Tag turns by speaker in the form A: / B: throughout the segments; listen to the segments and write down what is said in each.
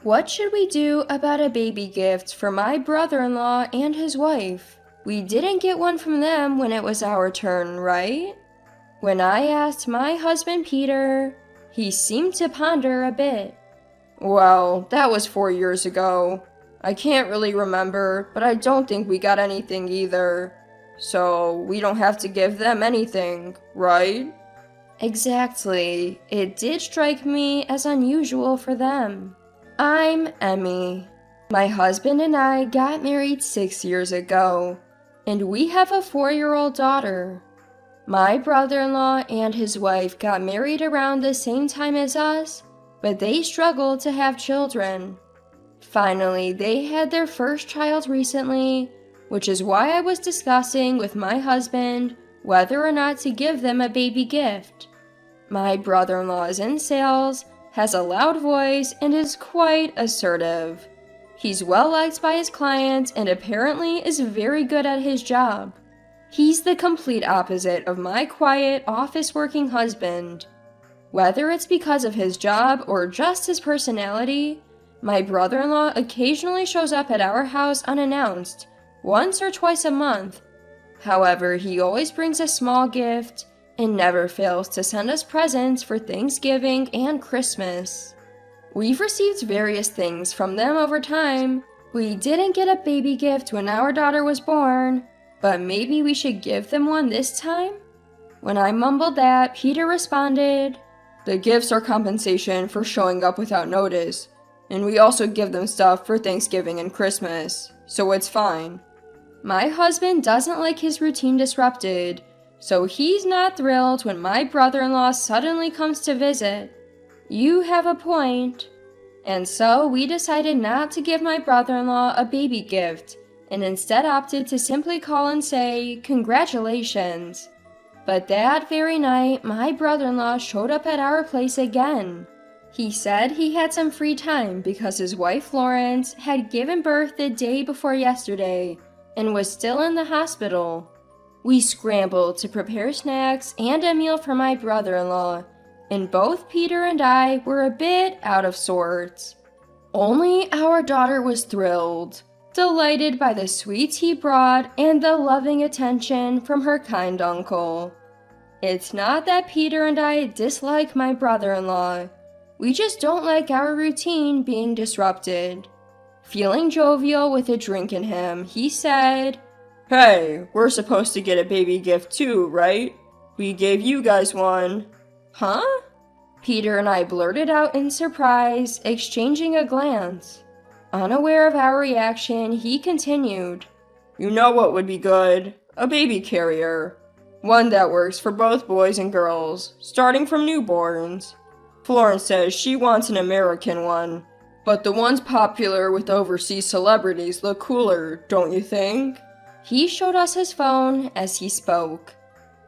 A: What should we do about a baby gift for my brother-in-law and his wife? We didn't get one from them when it was our turn, right? When I asked my husband Peter, he seemed to ponder a bit. Well, that was 4 years ago. I can't really remember, but I don't think we got anything either. So, we don't have to give them anything, right? Exactly. It did strike me as unusual for them. I'm Emmy. My husband and I got married 6 years ago, and we have a 4-year-old daughter. My brother-in-law and his wife got married around the same time as us, but they struggled to have children. Finally, they had their first child recently, which is why I was discussing with my husband whether or not to give them a baby gift. My brother-in-law is in sales, has a loud voice, and is quite assertive. He's well liked by his clients and apparently is very good at his job. He's the complete opposite of my quiet, office-working husband. Whether it's because of his job or just his personality, my brother-in-law occasionally shows up at our house unannounced, once or twice a month. However, he always brings a small gift and never fails to send us presents for Thanksgiving and Christmas. We've received various things from them over time. We didn't get a baby gift when our daughter was born, but maybe we should give them one this time? When I mumbled that, Peter responded, "The gifts are compensation for showing up without notice, and we also give them stuff for Thanksgiving and Christmas, so it's fine." My husband doesn't like his routine disrupted, so he's not thrilled when my brother-in-law suddenly comes to visit. You have a point. And so we decided not to give my brother-in-law a baby gift, and instead opted to simply call and say, "Congratulations." But that very night, my brother-in-law showed up at our place again. He said he had some free time because his wife Florence had given birth the day before yesterday and was still in the hospital. We scrambled to prepare snacks and a meal for my brother-in-law, and both Peter and I were a bit out of sorts. Only our daughter was thrilled, delighted by the sweets he brought and the loving attention from her kind uncle. It's not that Peter and I dislike my brother-in-law. We just don't like our routine being disrupted. Feeling jovial with a drink in him, he said, "Hey, we're supposed to get a baby gift too, right? We gave you guys one." "Huh?" Peter and I blurted out in surprise, exchanging a glance. Unaware of our reaction, he continued, "You know what would be good? A baby carrier. One that works for both boys and girls, starting from newborns. Florence says she wants an American one, but the ones popular with overseas celebrities look cooler, don't you think?" He showed us his phone as he spoke.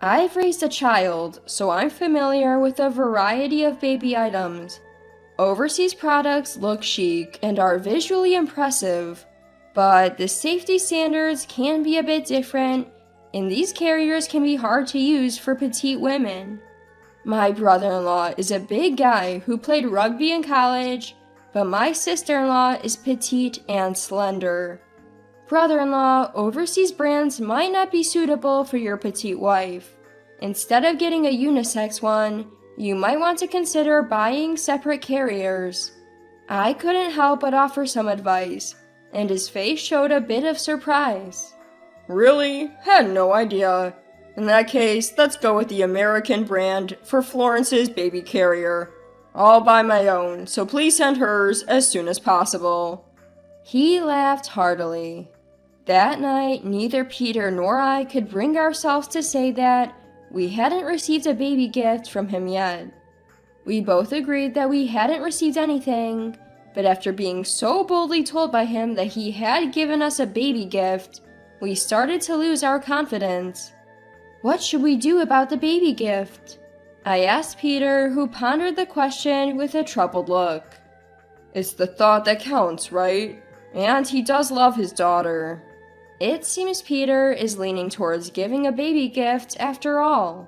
A: I've raised a child, so I'm familiar with a variety of baby items. Overseas products look chic and are visually impressive, but the safety standards can be a bit different, and these carriers can be hard to use for petite women. My brother-in-law is a big guy who played rugby in college, but my sister-in-law is petite and slender. Brother-in-law, overseas brands might not be suitable for your petite wife. Instead of getting a unisex one, you might want to consider buying separate carriers. I couldn't help but offer some advice, and his face showed a bit of surprise. "Really? Had no idea. In that case, let's go with the American brand for Florence's baby carrier. I'll buy my own, so please send hers as soon as possible." He laughed heartily. That night, neither Peter nor I could bring ourselves to say that we hadn't received a baby gift from him yet. We both agreed that we hadn't received anything, but after being so boldly told by him that he had given us a baby gift, we started to lose our confidence. What should we do about the baby gift? I asked Peter, who pondered the question with a troubled look. It's the thought that counts, right? And he does love his daughter. It seems Peter is leaning towards giving a baby gift after all.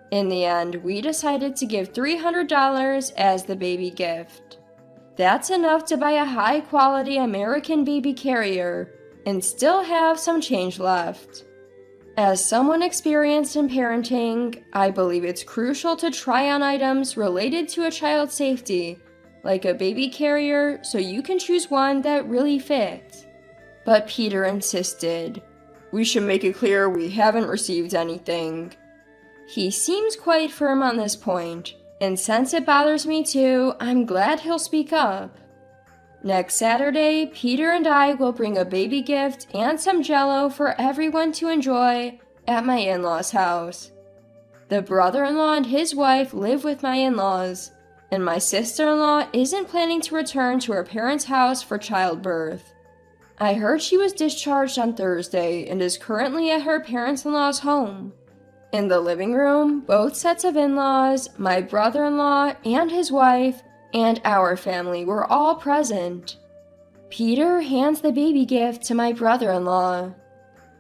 A: In the end, we decided to give $300 as the baby gift. That's enough to buy a high-quality American baby carrier and still have some change left. As someone experienced in parenting, I believe it's crucial to try on items related to a child's safety, like a baby carrier, so you can choose one that really fits. But Peter insisted. We should make it clear we haven't received anything. He seems quite firm on this point, and since it bothers me too, I'm glad he'll speak up. Next Saturday, Peter and I will bring a baby gift and some Jell-O for everyone to enjoy at my in-laws' house. The brother-in-law and his wife live with my in-laws, and my sister-in-law isn't planning to return to her parents' house for childbirth. I heard she was discharged on Thursday and is currently at her parents-in-law's home. In the living room, both sets of in-laws, my brother-in-law and his wife, and our family were all present. Peter hands the baby gift to my brother-in-law.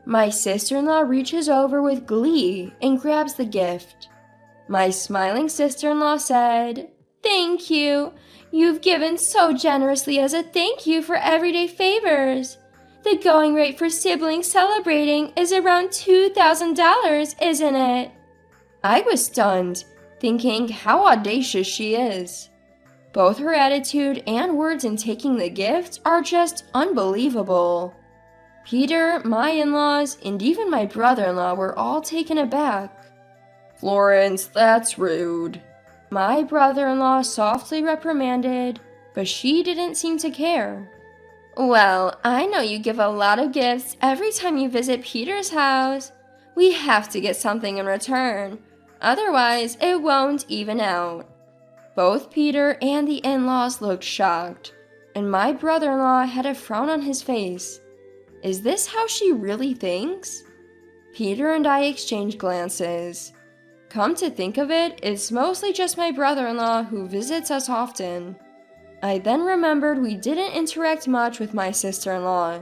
A: My sister-in-law reaches over with glee and grabs the gift. My smiling sister-in-law said, "Thank you. You've given so generously as a thank you for everyday favors. The going rate for siblings celebrating is around $2,000, isn't it?" I was stunned, thinking how audacious she is. Both her attitude and words in taking the gift are just unbelievable. Peter, my in-laws, and even my brother-in-law were all taken aback. "Florence, that's rude," my brother-in-law softly reprimanded, but she didn't seem to care. "Well, I know you give a lot of gifts every time you visit Peter's house. We have to get something in return, otherwise it won't even out." Both Peter and the in-laws looked shocked, and my brother-in-law had a frown on his face. Is this how she really thinks? Peter and I exchanged glances. Come to think of it, it's mostly just my brother-in-law who visits us often. I then remembered we didn't interact much with my sister-in-law,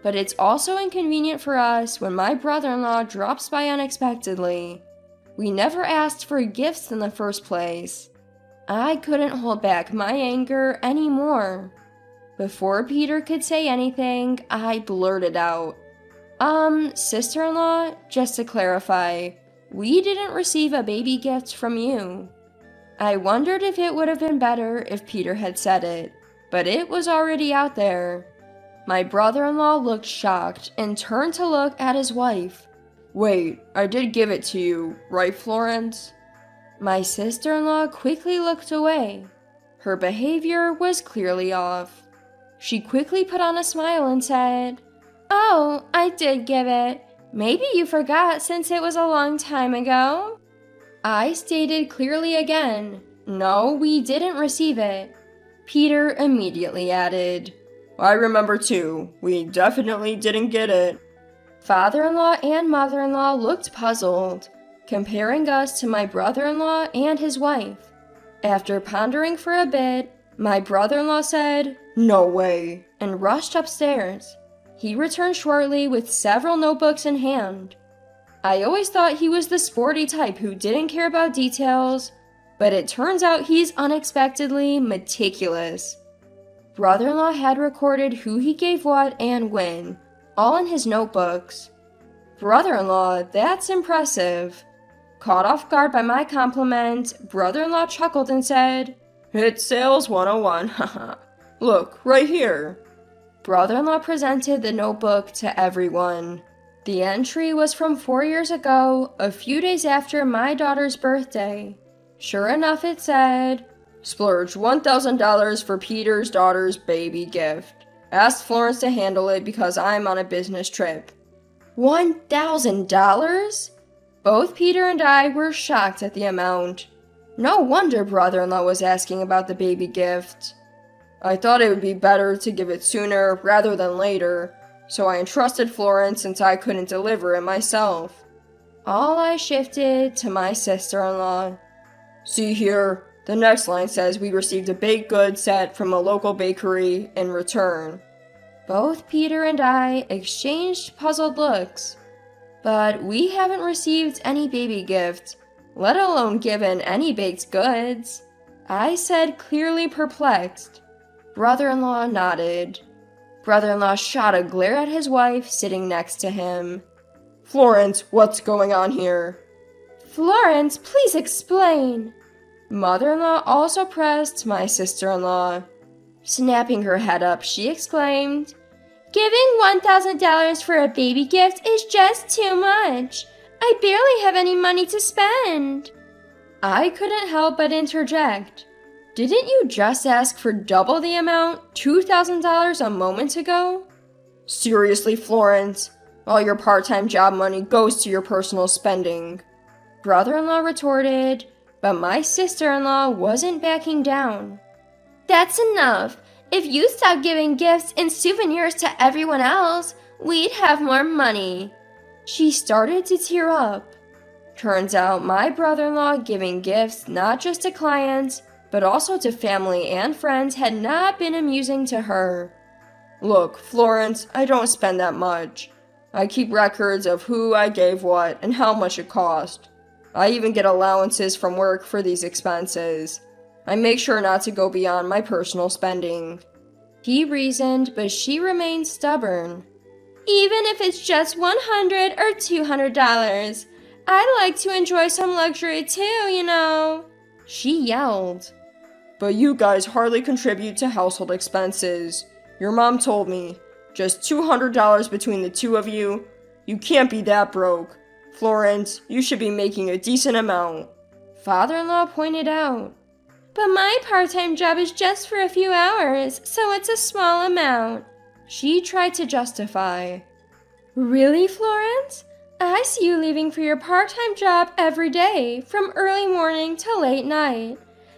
A: but it's also inconvenient for us when my brother-in-law drops by unexpectedly. We never asked for gifts in the first place. I couldn't hold back my anger anymore. Before Peter could say anything, I blurted out, sister-in-law, just to clarify, we didn't receive a baby gift from you." I wondered if it would have been better if Peter had said it, but it was already out there. My brother-in-law looked shocked and turned to look at his wife. "Wait, I did give it to you, right, Florence?" My sister-in-law quickly looked away. Her behavior was clearly off. She quickly put on a smile and said, "Oh, I did give it. Maybe you forgot since it was a long time ago." I stated clearly again, "No, we didn't receive it." Peter immediately added, "I remember too. We definitely didn't get it." Father-in-law and mother-in-law looked puzzled, comparing us to my brother-in-law and his wife. After pondering for a bit, my brother-in-law said, "No way," and rushed upstairs. He returned shortly with several notebooks in hand. I always thought he was the sporty type who didn't care about details, but it turns out he's unexpectedly meticulous. Brother-in-law had recorded who he gave what and when, all in his notebooks. Brother-in-law, that's impressive. Caught off guard by my compliment, brother-in-law chuckled and said, "It's sales 101, haha. Look, right here." Brother-in-law presented the notebook to everyone. The entry was from 4 years ago, a few days after my daughter's birthday. Sure enough, it said, "Splurge $1,000 for Peter's daughter's baby gift. Asked Florence to handle it because I'm on a business trip." $1,000? Both Peter and I were shocked at the amount. No wonder brother-in-law was asking about the baby gift. "I thought it would be better to give it sooner rather than later, so I entrusted Florence since I couldn't deliver it myself." All I shifted to my sister-in-law. "See here, the next line says we received a baked goods set from a local bakery in return." Both Peter and I exchanged puzzled looks. "But we haven't received any baby gift, let alone given any baked goods," I said, clearly perplexed. Brother-in-law nodded. Brother-in-law shot a glare at his wife sitting next to him.
B: Florence, what's going on here?
A: Florence, please explain. Mother-in-law also pressed my sister-in-law. Snapping her head up, she exclaimed, "Giving $1,000 for a baby gift is just too much. I barely have any money to spend." I couldn't help but interject. Didn't you just ask for double the amount, $2,000 a moment ago?
B: Seriously, Florence, all your part-time job money goes to your personal spending.
A: Brother-in-law retorted, but my sister-in-law wasn't backing down. "That's enough. If you stop giving gifts and souvenirs to everyone else, we'd have more money." She started to tear up. Turns out my brother-in-law giving gifts not just to clients, but also to family and friends had not been amusing to her.
B: Look, Florence, I don't spend that much. I keep records of who I gave what and how much it cost. I even get allowances from work for these expenses. I make sure not to go beyond my personal spending.
A: He reasoned, but she remained stubborn. "Even if it's just $100 or $200, I'd like to enjoy some luxury too, you know," she yelled.
B: But you guys hardly contribute to household expenses. Your mom told me. Just $200 between the two of you. You can't be that broke. Florence, you should be making a decent amount.
A: Father-in-law pointed out. "But my part-time job is just for a few hours, so it's a small amount," she tried to justify. "Really, Florence? I see you leaving for your part-time job every day, from early morning to late night.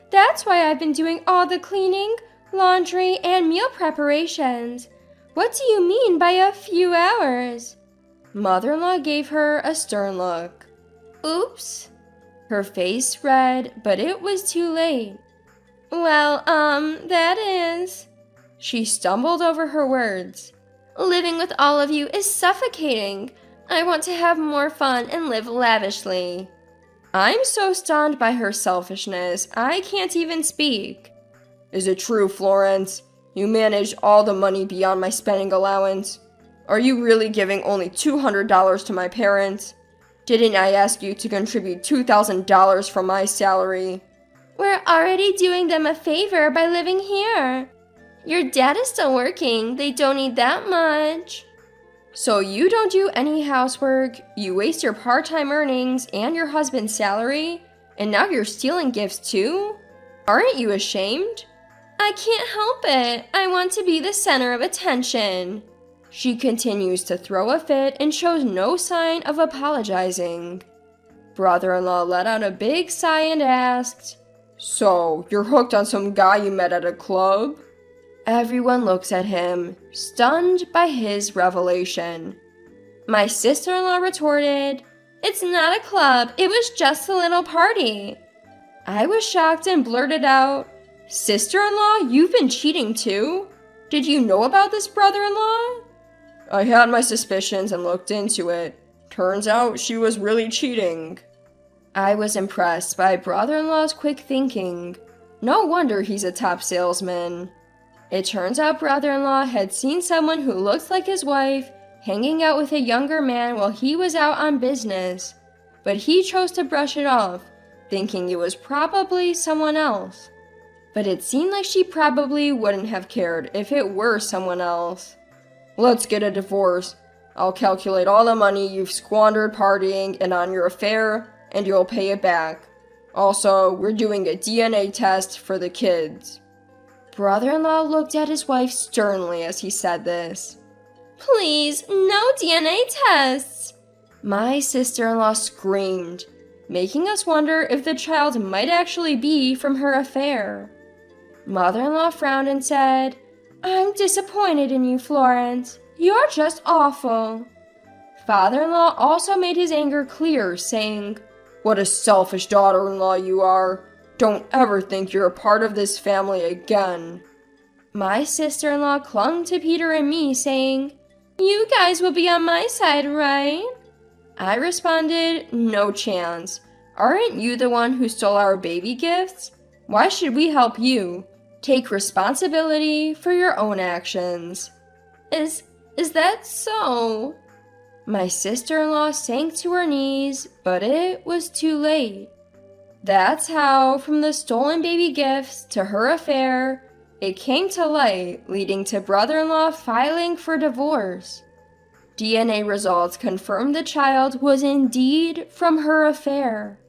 A: That's why I've been doing all the cleaning, laundry, and meal preparations. What do you mean by a few hours?" Mother-in-law gave her a stern look. "Oops." Her face red, but it was too late. "Well, that is..." She stumbled over her words. "Living with all of you is suffocating. I want to have more fun and live lavishly." I'm so stunned by her selfishness, I can't even speak.
B: Is it true, Florence? You manage all the money beyond my spending allowance? Are you really giving only $200 to my parents? Didn't I ask you to contribute $2,000 from my salary?
A: We're already doing them a favor by living here. Your dad is still working. They don't need that much. So you don't do any housework, you waste your part-time earnings and your husband's salary, and now you're stealing gifts too? Aren't you ashamed? I can't help it. I want to be the center of attention. She continues to throw a fit and shows no sign of apologizing. Brother-in-law let out a big sigh and asked,
B: "So, you're hooked on some guy you met at a club?"
A: Everyone looks at him, stunned by his revelation. My sister-in-law retorted, "It's not a club, it was just a little party." I was shocked and blurted out, "Sister-in-law, you've been cheating too? Did you know about this brother-in-law?"
B: I had my suspicions and looked into it. Turns out she was really cheating.
A: I was impressed by brother-in-law's quick thinking. No wonder he's a top salesman. It turns out brother-in-law had seen someone who looked like his wife hanging out with a younger man while he was out on business, but he chose to brush it off, thinking it was probably someone else. But it seemed like she probably wouldn't have cared if it were someone else.
B: Let's get a divorce. I'll calculate all the money you've squandered partying and on your affair, and you'll pay it back. Also, we're doing a DNA test for the kids.
A: Brother-in-law looked at his wife sternly as he said this. "Please, no DNA tests!" My sister-in-law screamed, making us wonder if the child might actually be from her affair. Mother-in-law frowned and said, "I'm disappointed in you, Florence. You're just awful." Father-in-law also made his anger clear, saying,
B: "What a selfish daughter-in-law you are. Don't ever think you're a part of this family again."
A: My sister-in-law clung to Peter and me, saying, "You guys will be on my side, right?" I responded, "No chance. Aren't you the one who stole our baby gifts? Why should we help you? Take responsibility for your own actions. Is that so? My sister-in-law sank to her knees, but it was too late. That's how, from the stolen baby gifts to her affair, it came to light, leading to brother-in-law filing for divorce. DNA results confirmed the child was indeed from her affair.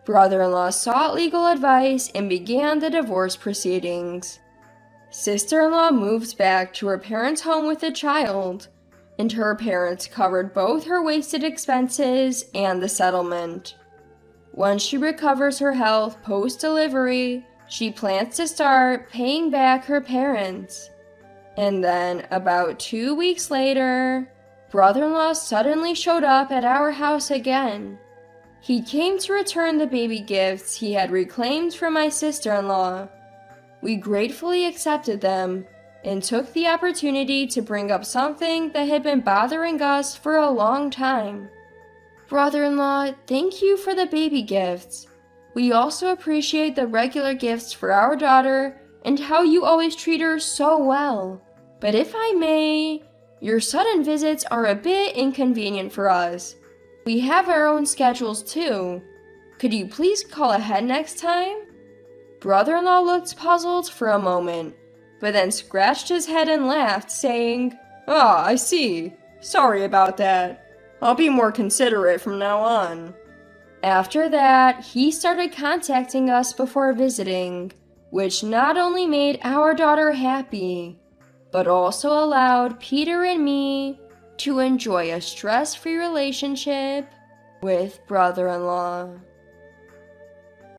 A: Brother-in-law sought legal advice and began the divorce proceedings. Sister-in-law moved back to her parents' home with the child, and her parents covered both her wasted expenses and the settlement. Once she recovers her health post-delivery, she plans to start paying back her parents. And then, about 2 weeks later, brother-in-law suddenly showed up at our house again. He came to return the baby gifts he had reclaimed from my sister-in-law. We gratefully accepted them and took the opportunity to bring up something that had been bothering us for a long time. Brother-in-law, thank you for the baby gifts. We also appreciate the regular gifts for our daughter and how you always treat her so well. But if I may, your sudden visits are a bit inconvenient for us. We have our own schedules too. Could you please call ahead next time? Brother-in-law looked puzzled for a moment, but then scratched his head and laughed, saying,
B: "Ah, I see. Sorry about that. I'll be more considerate from now on."
A: After that, he started contacting us before visiting, which not only made our daughter happy, but also allowed Peter and me to enjoy a stress-free relationship with brother-in-law.